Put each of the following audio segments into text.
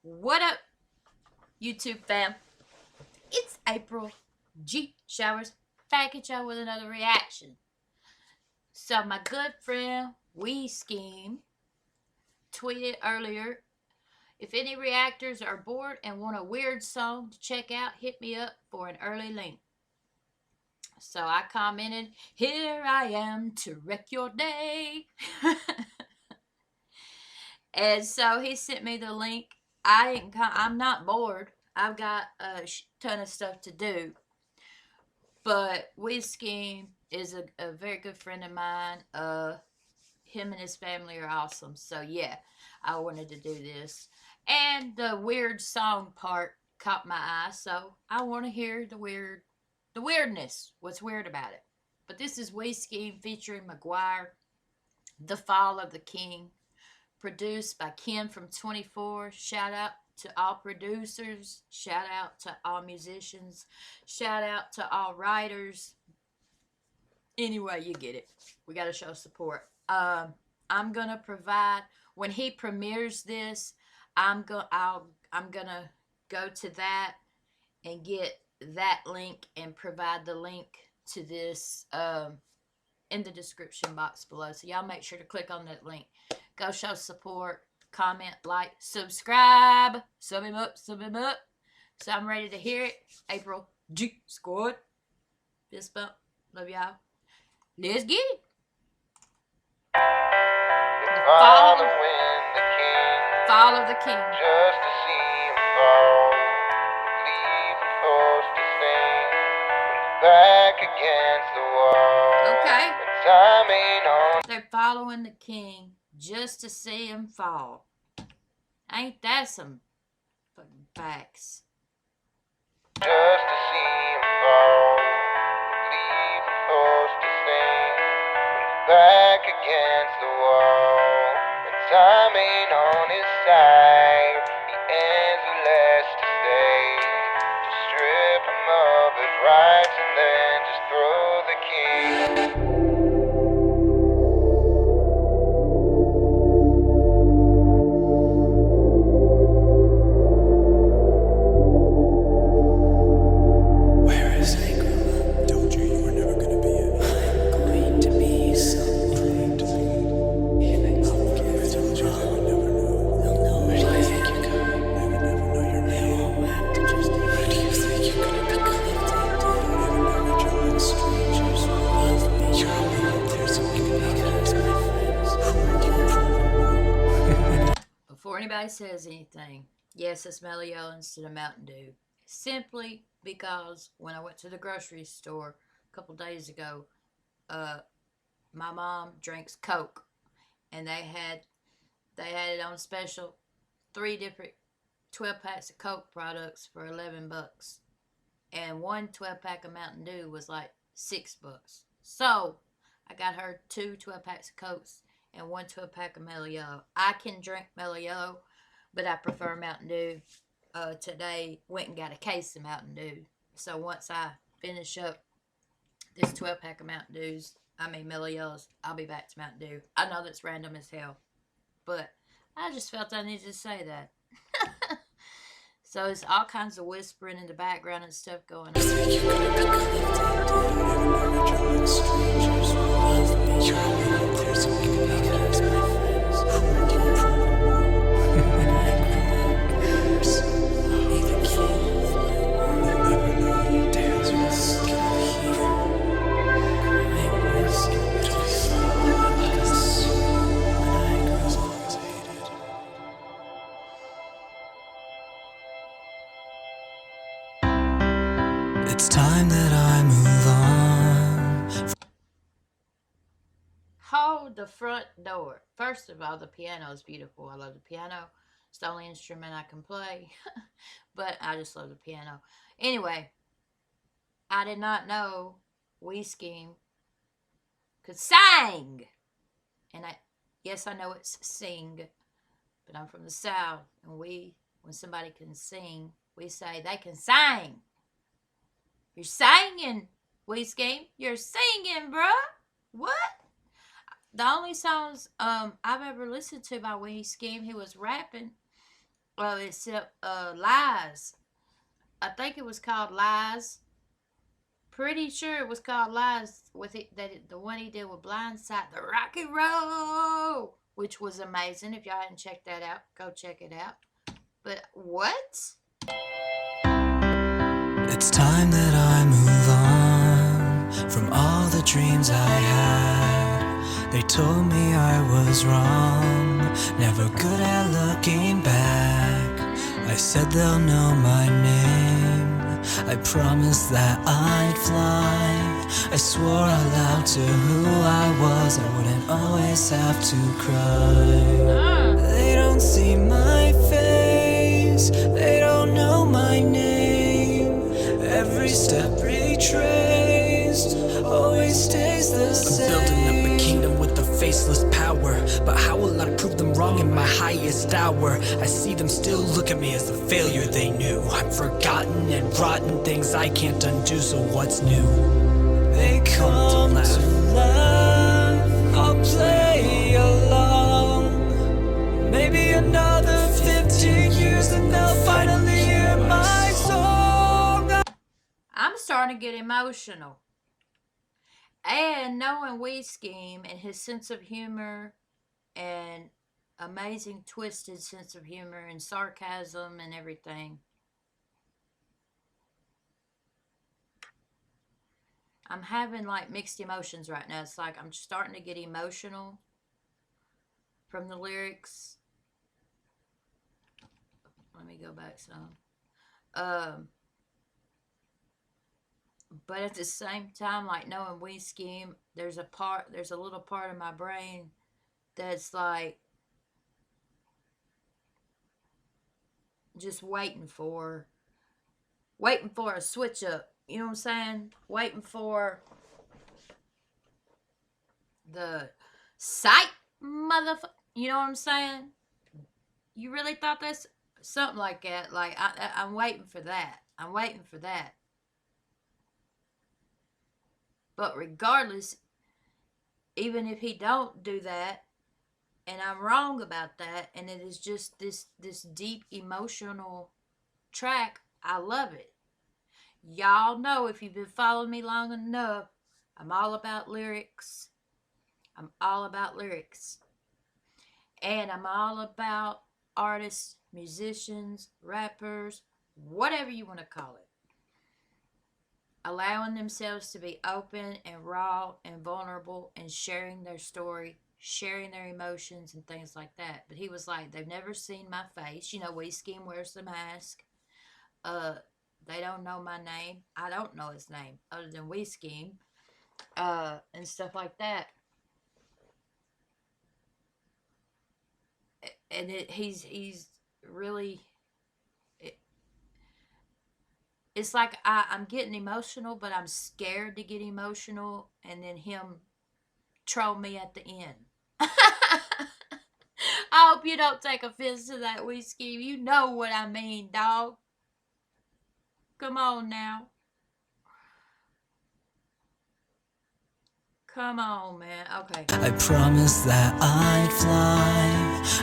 What up, YouTube fam? It's April G Showers back at y'all with another reaction. So my good friend Skeem tweeted earlier, if any reactors are bored and want a weird song to check out, hit me up for an early link. So I commented, here I am to wreck your day. And so he sent me the link. I'm not bored. I've got a ton of stuff to do. But Skeem is a very good friend of mine. Him and his family are awesome. So yeah, I wanted to do this. And the weird song part caught my eye, so I want to hear the weirdness. What's weird about it? But this is Skeem featuring Mcgwire, The Fall of the King, produced by Ken from 24. Shout out to all producers. Shout out to all musicians. Shout out to all writers. Anyway, you get it. We got to show support. I'm gonna provide when he premieres this. I'm gonna go to that and get that link and provide the link to this in the description box below. So y'all make sure to click on that link. Go show support, comment, like, subscribe. Sub him up, sub him up. So I'm ready to hear it. April G Squad. Fist bump. Love y'all. Let's get it. Fall of the King. Just to see him fall, leave him forced to sing, with his back against the wall. Okay. And time ain't on. They're following the king just to see him fall. Ain't that some fucking facts? Just to see him fall, leave him forced to sing, with his back against the wall. And time ain't on his side. He ends who lets to stay, to strip him of his rights and then just throw the king. Before anybody says anything, yes, it's Mello instead of Mountain Dew. Simply because when I went to the grocery store a couple days ago, my mom drinks Coke, and they had it on special, 3 different 12 packs of Coke products for $11, and one 12 pack of Mountain Dew was like $6. So I got her 2 12 packs of Cokes and 1 12 pack of Mellow Yellow. I can drink Mellow Yellow, but I prefer Mountain Dew. Today went and got a case of Mountain Dew. So once I finish up this 12 pack of Mountain Dews, Mellow Yellows, I'll be back to Mountain Dew. I know that's random as hell, but I just felt I needed to say that. So it's all kinds of whispering in the background and stuff going It's time that I move on. Hold the front door. First of all, the piano is beautiful. I love the piano. It's the only instrument I can play. But I just love the piano. Anyway, I did not know Skeem could sing. And yes, I know it's sing, but I'm from the South, and when somebody can sing, we say they can sing. You're singing, Skeem. You're singing, bruh. What? The only songs I've ever listened to by Skeem, he was rapping, Well, it's Lies. I think it was called Lies. Pretty sure it was called Lies with the one he did with Blindside, the Rocky Road, which was amazing. If y'all hadn't checked that out, go check it out. But what? It's time that I move on from all the dreams I had. They told me I was wrong, never good at looking back. I said they'll know my name, I promised that I'd fly. I swore out loud to who I was, I wouldn't always have to cry. They don't see my face, they don't know my name. Every step retraced always stays the same. I'm building up a kingdom with a faceless power, but how will I prove them wrong in my highest hour? I see them still look at me as the failure they knew. I'm forgotten and rotten, things I can't undo, so what's new? They come to laugh, I'll play along. Maybe another 15 years and they'll finally hear my song. I'm starting to get emotional. And knowing Skeem and his sense of humor and amazing twisted sense of humor and sarcasm and everything, I'm having like mixed emotions right now. It's like I'm starting to get emotional from the lyrics. Let me go back some. But at the same time, like knowing Skeem, there's a little part of my brain that's like just waiting for a switch up. You know what I'm saying? Waiting for the sight, motherfucker. You know what I'm saying? You really thought that's something like that? Like I'm waiting for that. I'm waiting for that. But regardless, even if he don't do that, and I'm wrong about that, and it is just this deep emotional track, I love it. Y'all know, if you've been following me long enough, I'm all about lyrics. I'm all about lyrics. And I'm all about artists, musicians, rappers, whatever you want to call it, allowing themselves to be open and raw and vulnerable and sharing their story, sharing their emotions and things like that. But he was like, they've never seen my face. You know, Skeem wears the mask. They don't know my name. I don't know his name other than Skeem, and stuff like that. And he's really. It's like I'm getting emotional, but I'm scared to get emotional, and then him troll me at the end. I hope you don't take offense to that, Skeem. You know what I mean, dog. Come on now. Come on, man. Okay. I promised that I'd fly.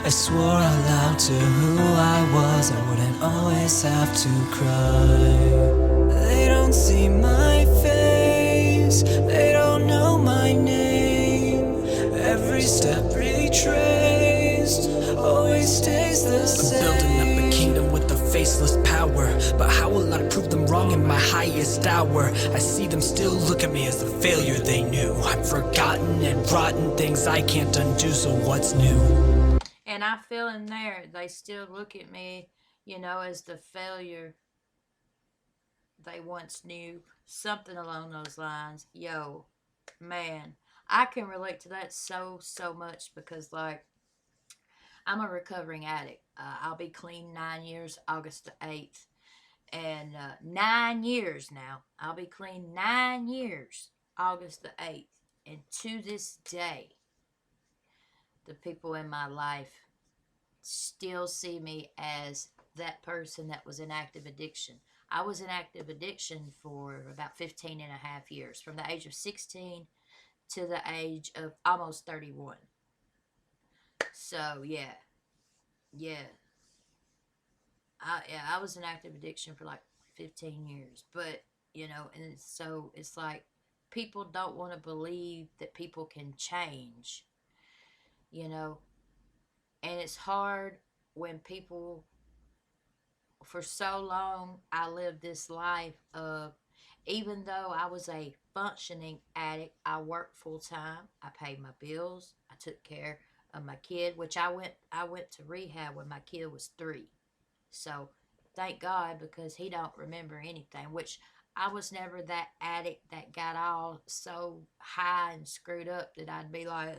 I swore out loud to who I was, I wouldn't always have to cry. They don't see my face, they don't know my name. Every step retraced always stays the same. I'm building up a kingdom with a faceless power, but how will I prove them wrong in my highest hour? I see them still look at me as the failure they knew. I'm forgotten and rotten, things I can't undo, so what's new? And I feel in there, they still look at me, as the failure they once knew. Something along those lines. Yo, man, I can relate to that so much, because like I'm a recovering addict. I'll be clean 9 years, August the 8th. And 9 years now. I'll be clean 9 years, August the 8th. And to this day, the people in my life still see me as that person that was in active addiction. I was in active addiction for about 15 and a half years, from the age of 16 to the age of almost 31. So, yeah. I was in active addiction for like 15 years, but and so it's like people don't want to believe that people can change, you know, and it's hard when people, for so long I lived this life of, even though I was a functioning addict, I worked full time, I paid my bills, I took care of my kid, which I went to rehab when my kid was 3. So thank God, because he don't remember anything, which I was never that addict that got all so high and screwed up that I'd be like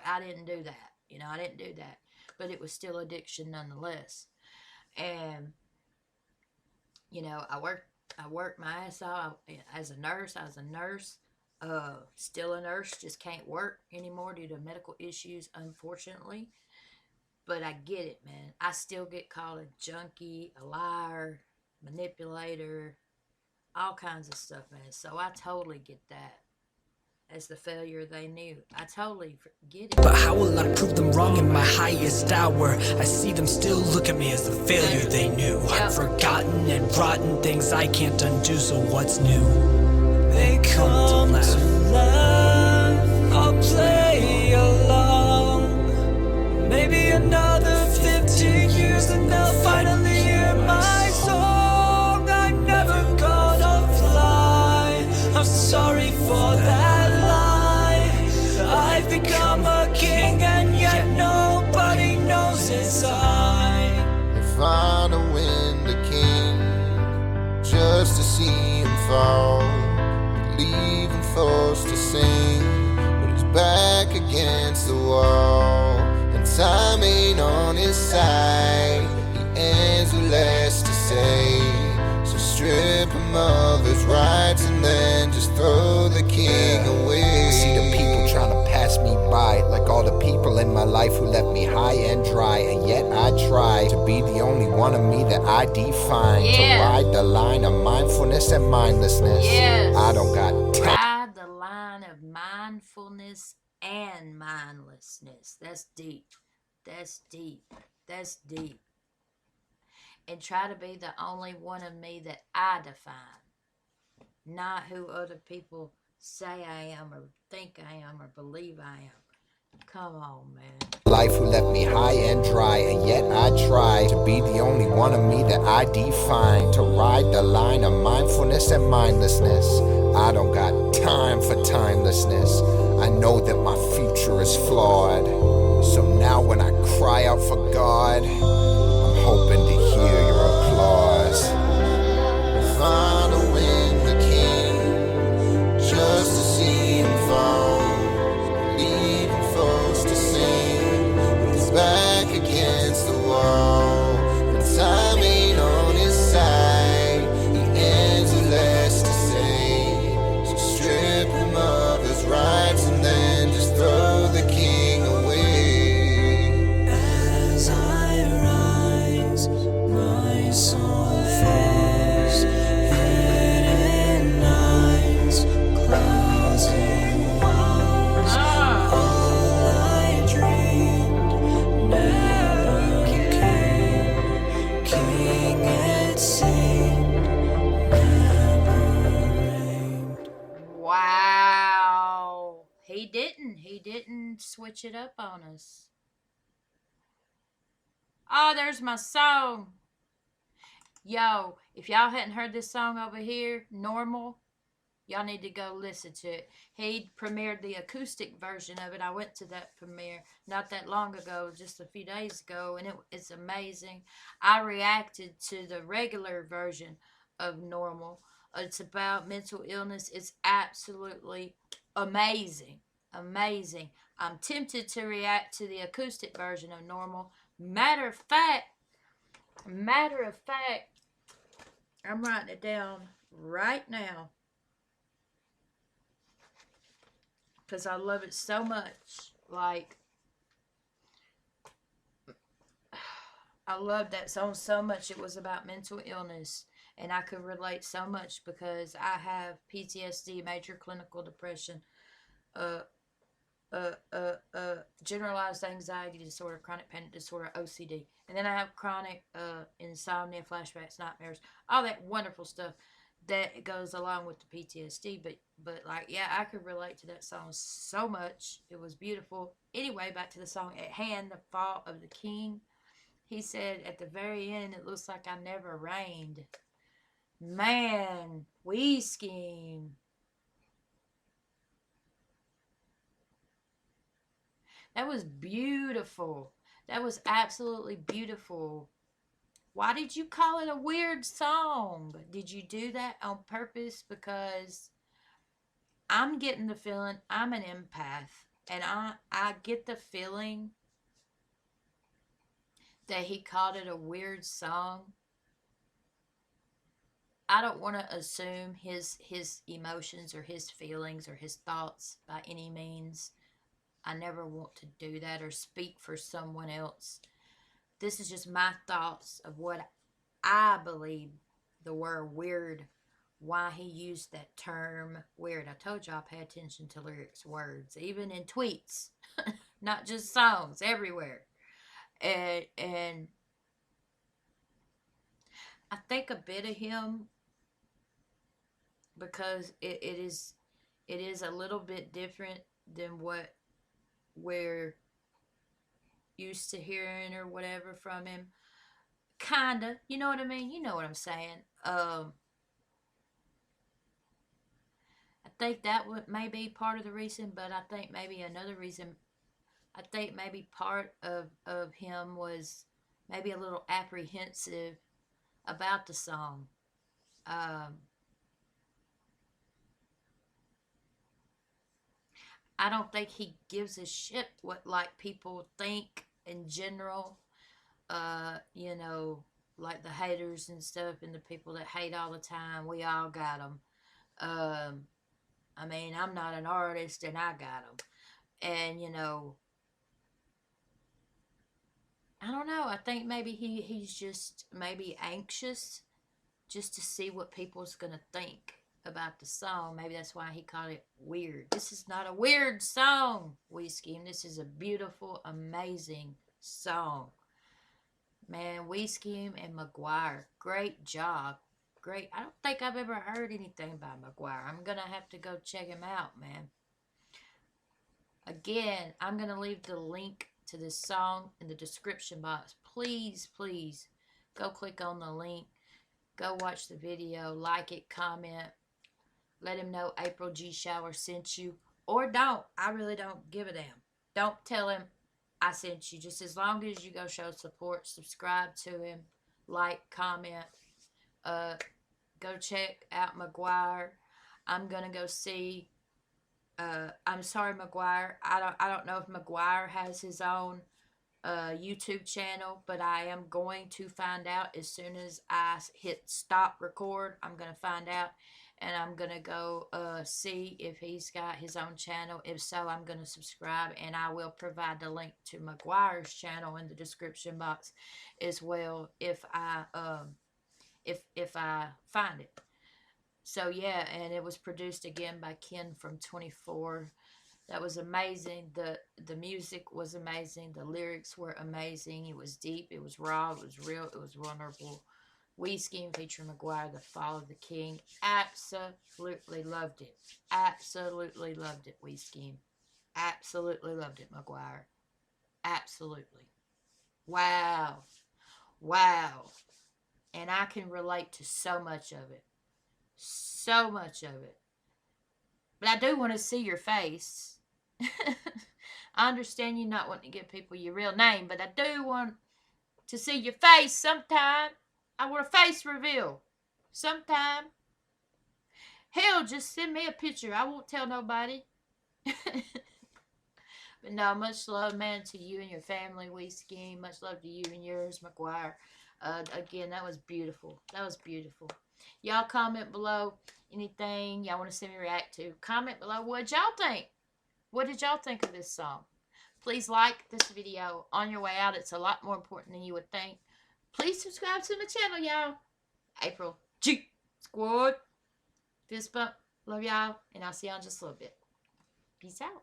I didn't do that. I didn't do that. But it was still addiction nonetheless. And I worked my ass off as a nurse. I was a nurse. Still a nurse, just can't work anymore due to medical issues, unfortunately. But I get it, man. I still get called a junkie, a liar, manipulator, all kinds of stuff, man. So I totally get that as the failure they knew. I totally get it. But how will I prove them wrong in my highest hour? I see them still look at me as the failure they knew. I've forgotten and rotten things I can't undo, so what's new? They come to laugh, I'll play along. Maybe another 50 years and they'll finally hear my song. I'm never gonna fly, I'm sorry for that lie. I've become a king and yet nobody knows it's I. If I'd have win the king just to see him fall, leave him forced to sing, but he's back against the wall, and time ain't on his side. He ends with less to say, so strip him of his rights and then just throw the king away. I see the people trying to pass me by, like all the people in my life who left me high and dry, and yet I try to be the only one of me that I define. To ride the line of mindfulness and mindlessness. I don't got time. Ride the line of mindfulness and mindlessness. That's deep. That's deep. That's deep. And try to be the only one of me that I define, not who other people say I am or think I am or believe I am. Come on, man. Life who left me high and dry, and yet I try to be the only one of me that I define. To ride the line of mindfulness and mindlessness. I don't got time for timelessness. I know that my future is flawed, so now when I cry out for God, I'm hoping to hear your applause. If I'd have win the king just to see him fall, leave him forced to sing, but he's back against the wall, and time ain't on his side. He ends with less to say, so strip him of his rights and then just throw the king away. As I rise, my soul falls, hidden eyes, closing walls. All I dreamed never came. King it seemed, never reigned. Wow. He didn't switch it up on us. Oh, there's my song. Yo, if y'all hadn't heard this song over here, Normal, y'all need to go listen to it. He premiered the acoustic version of it. I went to that premiere not that long ago, just a few days ago, and it's amazing. I reacted to the regular version of Normal. It's about mental illness. It's absolutely amazing. Amazing. I'm tempted to react to the acoustic version of Normal. Matter of fact, I'm writing it down right now because I love it so much. Like, I love that song so much. It was about mental illness, and I could relate so much because I have PTSD, major clinical depression. generalized anxiety disorder, chronic panic disorder, OCD, and then I have chronic insomnia, flashbacks, nightmares, all that wonderful stuff that goes along with the PTSD. But like, yeah, I could relate to that song so much. It was beautiful. Anyway, back to the song at hand, "The Fall of the King." He said at the very end, "It looks like I never reigned." Man, we scheme. That was beautiful. That was absolutely beautiful. Why did you call it a weird song? Did you do that on purpose? Because I'm getting the feeling I'm an empath, and I get the feeling that he called it a weird song. I don't want to assume his emotions or his feelings or his thoughts by any means. I never want to do that or speak for someone else. This is just my thoughts of what I believe the word weird, why he used that term weird. I told y'all pay attention to lyrics, words, even in tweets, not just songs, everywhere. And I think a bit of him because it is a little bit different than what we're used to hearing or whatever from him. Kinda, you know what I mean? You know what I'm saying. I think that may be part of the reason, but I think maybe another reason. I think maybe part of him was maybe a little apprehensive about the song. Um, I don't think he gives a shit what like people think in general. You know, like the haters and stuff, and the people that hate all the time. We all got them. Um, I mean, I'm not an artist, and I got them. And you know, I don't know. I think maybe he's just maybe anxious just to see what people's gonna think about the song. Maybe that's why he called it weird. This is not a weird song, We Scheme. This is a beautiful, amazing song. Man, We Scheme and Mcgwire, great job. Great. I don't think I've ever heard anything by Mcgwire. I'm gonna have to go check him out, man. Again, I'm gonna leave the link to this song in the description box. Please, please go click on the link. Go watch the video, like it, comment, let him know April G. Shower sent you. Or don't. I really don't give a damn. Don't tell him I sent you. Just as long as you go show support, subscribe to him, like, comment. Go check out Mcgwire. I'm gonna go see. I'm sorry, Mcgwire. I don't know if Mcgwire has his own YouTube channel, but I am going to find out as soon as I hit stop record. I'm going to find out, and I'm going to go see if he's got his own channel. If so, I'm going to subscribe, and I will provide the link to Mcgwire's channel in the description box as well if I if I find it. So yeah, and it was produced again by Ken from 24. That was amazing. The music was amazing. The lyrics were amazing. It was deep. It was raw. It was real. It was vulnerable. We Scheme featuring Mcgwire, The Fall of the King. Absolutely loved it. Absolutely loved it, We Scheme. Absolutely loved it, Mcgwire. Absolutely. Wow. Wow. And I can relate to so much of it. So much of it. But I do want to see your face. I understand you not wanting to give people your real name, but I do want to see your face sometime. I want a face reveal sometime. Hell, just send me a picture. I won't tell nobody. But no, much love, man, to you and your family, We Scheme. Much love to you and yours, Mcgwire. Again, that was beautiful. That was beautiful. Y'all comment below anything y'all want to see me react to. Comment below what y'all think. What did y'all think of this song? Please like this video on your way out. It's a lot more important than you would think. Please subscribe to my channel, y'all. April G Squad. Fist bump. Love y'all. And I'll see y'all in just a little bit. Peace out.